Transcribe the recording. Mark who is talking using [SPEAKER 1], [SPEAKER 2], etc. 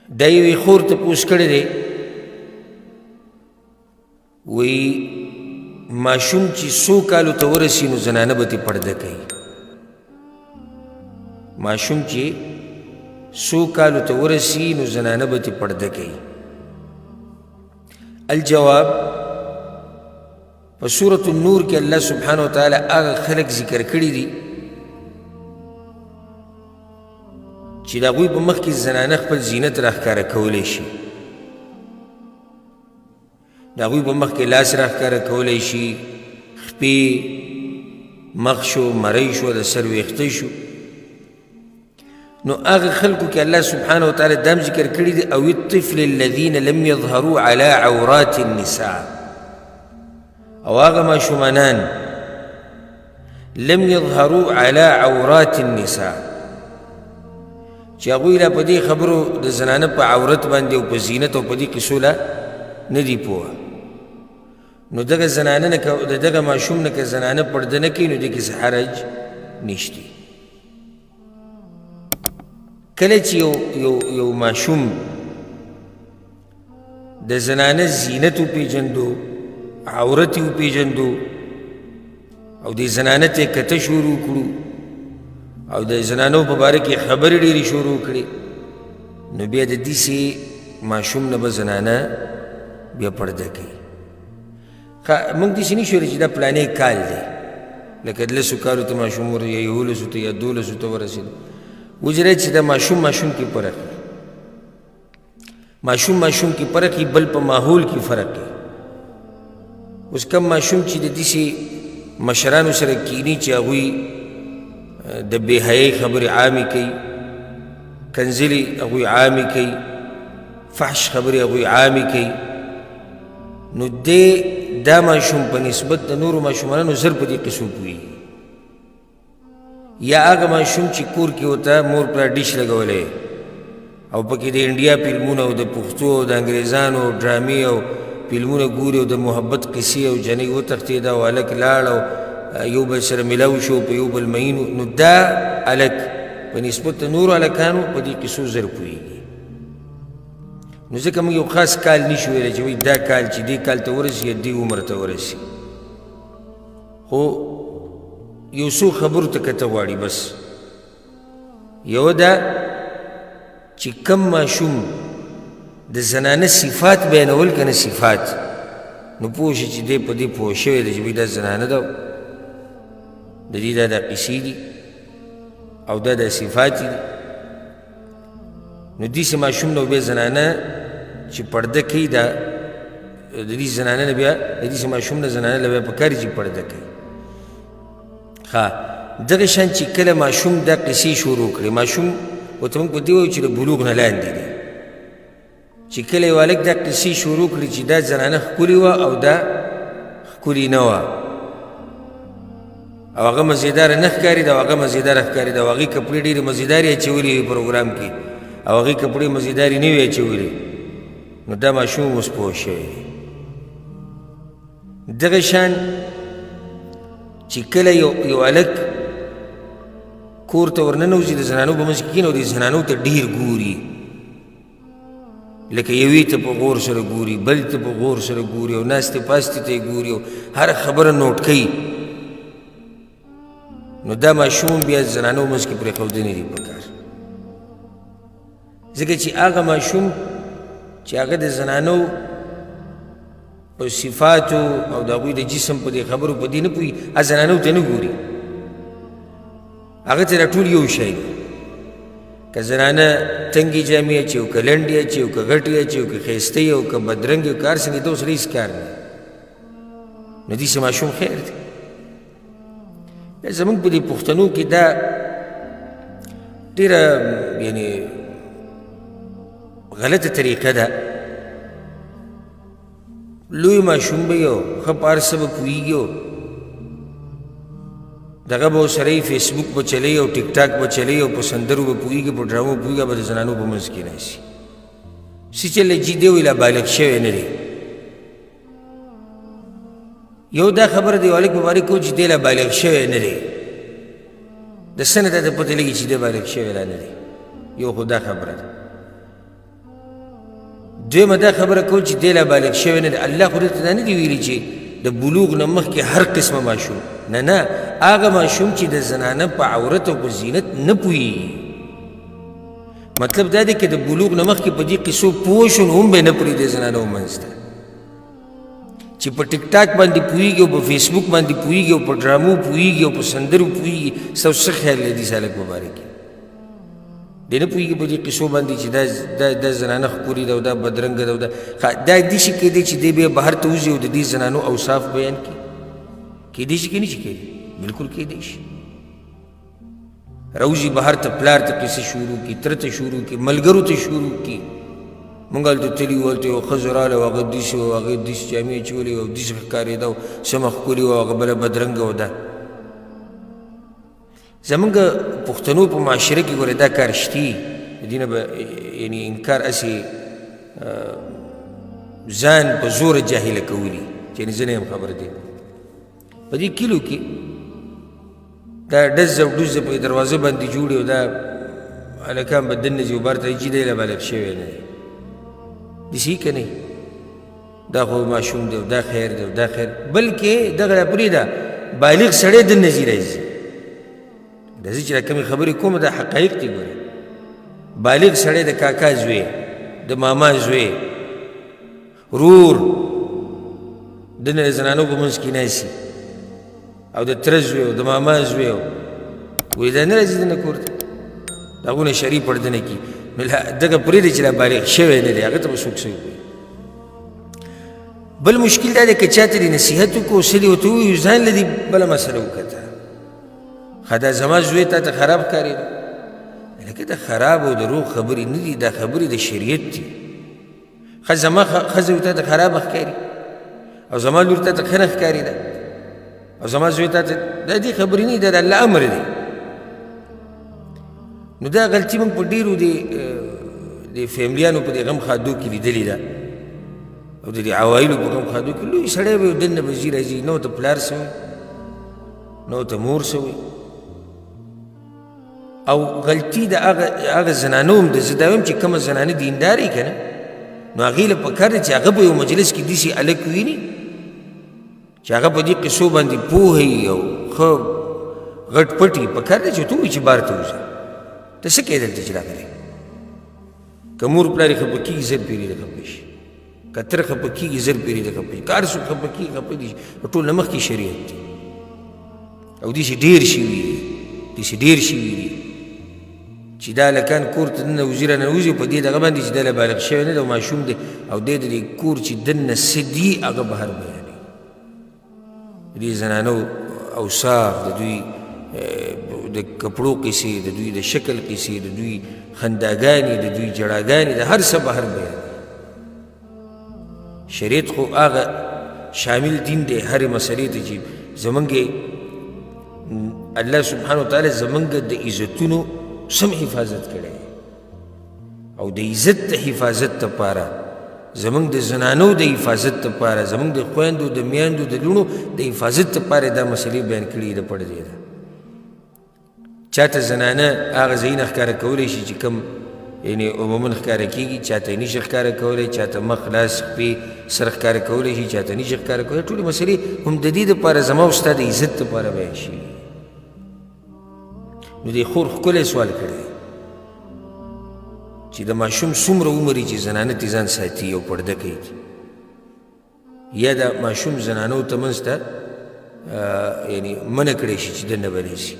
[SPEAKER 1] دا یوې خور تپوس کړی دی وایي ماشوم چې څو کالو ته ورسي نو زنانه به ترې پرده کوي ماشوم چې څو کالو ته ورسي نو زنانه به ترې پرده کوي الجواب په سورة النور کې الله سبحانه وتعالی هغه خلق ذکر کړي دي چې د هغوی په مخ کې زنانه خپل زینت راښکاره کولی شي د هغوی په مخ کې لاس راښکاره کولی شي خپې مخ شو مرۍ شو د سر ویښته شو نو هغه خلکو کې الله سبحانه وتعالی دام ذکر کړي دي او الطفل الذین لم یظهروا علی عورات النساء او هغه ماشومانان لم یظهروا علی عورات النساء چې هغوی لا په دې خبرو د زنانه په عورت باندې او په زینت او په دې قصو لا نه دي پوه نو دغه زنانه نه د دغه ماشوم نه که زنانه پرده نه کوي نو دې کې څه حرج نشته کله چې یو ماشوم د زنانه زینت وپېژندو عورت یې وپېژندو او د زنانه ته کته شروع کړو او د زنانو په باره کې خبرې ډېرې شروع کړې نو بیا د داسې ماشوم نه به زنانه بیا پرده کوي موږ داسې نه شو چې دا پلانې کال دی لکه 10 کالو ته ماشوم یا 11 ته یا 12 ته ورسېدو وجره چې د ماشوم کې فرق ماشوم کې فرق بل په ماحول کې فرق دی اوس کم ماشوم چې د داسې مشرانو سره کینی چې هغوی د بې حیايي خبرې عامې کوي کنځلې هغوی عامې کوي فحش خبرې هغوی عامې کوي نو دا ماشوم په نسبت د نورو ماشومانو زر په دې قصو پوهېږي یا هغه ماشوم چې کور کې ورته مور پلار ډیش لګولی او پکې د انډیا فلمونه او د پښتو او د انګریزانو ډرامې او فلمونه ګوري او د محبت قصې او جنۍ وتښتېده او هلک لاړ او یو بل سره میلاو شو په یو بل مینو نو دا هلک په نسبت د نورو هلکانو په دې قصو زر پوهېږي نو ځکه موږ یو خاص کال نشو ویلی چې وایي دا کال چې دې کال ته ورسي یا دې عمر ته ورسي خو یو څو خبرو ته کته غواړي بس یو دا چې کم ماشوم د زنانه صفات بیانول که نه صفات نو پوه شي چې دی په دې پوه شوی دی چې دا زنانه ده د دې دا قصې دي او دا صفات دي نو داسې ماشوم نه بیا زنانه چې پرده کوي دا د دې زنانه نه بیا د داسې ماشوم نه زنانه له بیا پکار چې پرده کوي دغه شان چې کله ماشوم دا قصې شروع کړي ماشوم ورته موږ په دې وایو چې د بلوغ نه لاندې دی چې کله یو هلک دا قصې شروع کړي چې دا زنانه ښکلې وه او دا ښکلې نه وه او هغه مزېداره نه ښکارېده او هغه مزېداره ښکارېده او هغې کپړې ډېرې مزېدارې اچولې وې پروګرام کې او هغې کپړې مزېدارې نه وې اچولې نو دا ماشوم اوس پوه شوی دی دغه شان چې کله یو هلک کور ته ورننوځي د زنانو په منځ کې کښېني او د زنانو ته ډېر ګوري لکه یوې ته په غور سره ګوري بل ته په غور سره ګوري او ناستې پاستې ته یې ګوري او هره خبره نوټ کوي نو دا ماشوم بیا زنانو منځ کې پرېښودنې دي پکار ځکه چې هغه ماشوم چې هغه د زنانو په صفاتو او د هغوی د جسم په دې خبرو په دې نه پوهېږي هغه زنانو ته نه ګوري هغه ته دا ټول یو شی دی که زنانه تنګې جامې اچي او که لنډې اچي او که غټې اچي او که ښایسته او که بدرنګې او که هر څنګه ته اوس هېڅ کار نه نو داسې ماشوم خیر دی زمونږ په دې پښتنو کې دا ډېره یعنې غلطه طریقه ده لوی ماشوم به یو ښه په هر څه به پوهېږي دغه به ورسره یې فیسبوک به چلوي او ټیک ټاک به چلوي او په سندرو به پوهېږي په ډرامو پوهېږي به د زنانو په منځ کې ناستي څه چې له جدي وي لا بالغ شوی نه دی یو دا خبره دی هلک په باره کې چې دی لا بالغ شوی نه دی د څه نه ته پته لګي چې دی بالغ شوی لا نه دی یو خو دا خبره ده دویمه دا خبره کوو چې دی لا بالغ شوی نه دی. الله خو دلته دا نه دي ویلي چې د بلوغ نه مخکې هر قسمه ماشوم، نه هغه ماشوم چې د زنانه په عورت او په زینت نه پوهېږي. مطلب دا دی که د بلوغ نه مخکې په دې قصو پوه شو نو هم به یې نه پرېږدي زنانه ومنځ ته. چې په ټیک ټاک باندې پوهېږي او په فیسبوک باندې پوهېږي او په ډرامو پوهېږي او په سندرو پوهېږي، ستاسو څه خیال دی دې سالک مبارک کې؟ دی نه پوهېږي په دې قصو باندې چې دا زنانه ښکلې ده او دا بدرنګه ده او دا داسې کیدی چې دی بیا بهر ته وځي او د دې زنانو اوصاف بیان کړي. کیدی شي که نه شي کیدی؟ بلکل کیدی شي. راوځي بهر ته پلار ته قصې شروع کړي، تره ته شروع کړي، ملګرو ته شروع کړي. مونږ هلته تللي وو، هلته یو ښځه راغله او هغه داسې وه، هغې داسې جامې اچولې وې او داسې ښکارېده او سمه ښکلې وه، هغه بله بدرنګه وه. دا زمونږ پښتنو په معاشره کې ګوره دا کار شتي، د دې نه به یعنې انکار هسې ځان په زوره جاهله کولي چې یعنې زه نه یم خبر دی. په دې کلیو کې دا ډز او ډوز په دروازه باندې جوړې او دا هلکان به دننه ځي او بهر ته چې دی لا بالغ شوی نه دی. داسې که نه دا خو ماشوم دی او دا خیر دی او دا خیر، بلکې دغه را پرېږده بالغ سړی دننه ځي راځي. راځي چې را کومې خبرې کوم دا حقایق دي. ګورې بالغ سړی د کاکا زوی، د ماما زوی، رور دننه د زنانو په منځ کې ناستي او د تره زوی او د ماما زوی وایي دا نه راځي دننه کور ته، د هغونه شرعي پرده نه کي. نو دغه پرېږدي چې لا بالغ شوی نه دی، هغه ته به څوک څه وکړي. بل مشکل دا دی که چا ته دې نصیحت وکړو څه دې ورته ووایو ځان له دې بله مسله وکته. ښه دا زما زوی تا ته خراب ښکارېده، لکه د خراب او د روغ خبرې نه دي، دا خبرې د شریعت دي. ښه زما ښځه تا ته خرابه ښکاري او زما لور تا ته ښه نه ښکارېده او زما زوی تا ته، دا دې خبرې نه دي، دا د الله امر دی. نو دا غلطي موږ په ډېرو د فیملیانو په دې غم خادو کې لیدلې ده او د دې عوایلو په غم خادو کې. لوی سړی به یو دننه به ځي راځي، نه ورته پلار څه وایي نه ورته مور څه وایي. او غلطي د هغه زنانو هم ده. زه دا وایم چې کومه زنانه دیندارې که نه نو هغې له پکار دی چې هغه په یو مجلس کې داسې هلک ویني چې هغه په دې قصو باندې پوه وي او ښه غټ پټ وي. پکار دی چې ورته ووایي چې بار ته وځه، ته څه کوې دلته چې راغلی؟ که مور پلار یې خفه کېږي زر پېرې د خفه شي، که تره خفه کېږي زر پېرې د خفه شي، که هر څوک خفه کېږي خفه دي. ټول نه مخکې شریعت دی او داسې ډېر شوي دي، داسې ډېر شوي دي چې دا هلکان کور ته دننه وځي راننوځي په دې دغه باندې چې دی لا بالغ شوی نه دی او ماشوم دی او دی د دې کور چې دننه څه دي هغه بهر بیانوي. د دې زنانو اوصاف، د دوی د کپړو قصې، د دوی د شکل قصې، د دوی خنداګانې، د دوی جړاګانې، د هر څه بهر بیانوي. شریعت خو هغه شامل دین دی هرې مسلې ته چې زمونږ الله سبحانه وتعالی زمونږ د عزتونو سم حفاظت کړی او د عزت د حفاظت دپاره، زمونږ د زنانو د حفاظت دپاره، زمونږ د خویندو د میندو د لوڼو د حفاظت دپاره دا مسلې بیان کړي د پردې ده. چاته زنانه هغه ځایونه ښکاره کولی شي چې کوم یعنې عموما ښکاره کېږي، چاته یې نشي ښکاره کولی، چاته مخ لاس خپې سر ښکاره کولی شي، چاته نشي ښکاره کولی. ټولې مسلې هم د دې دپاره زما او ستا د عزت دپاره بیان شي. نو دې خور ښکلی سوال کړی چې د ماشوم څومره عمر چې زنانه تې ځان ساتي او پرده کوي، یا د ماشوم زنانو ته منځ ته یعنې منع کړی شي چې دننه به نه شي.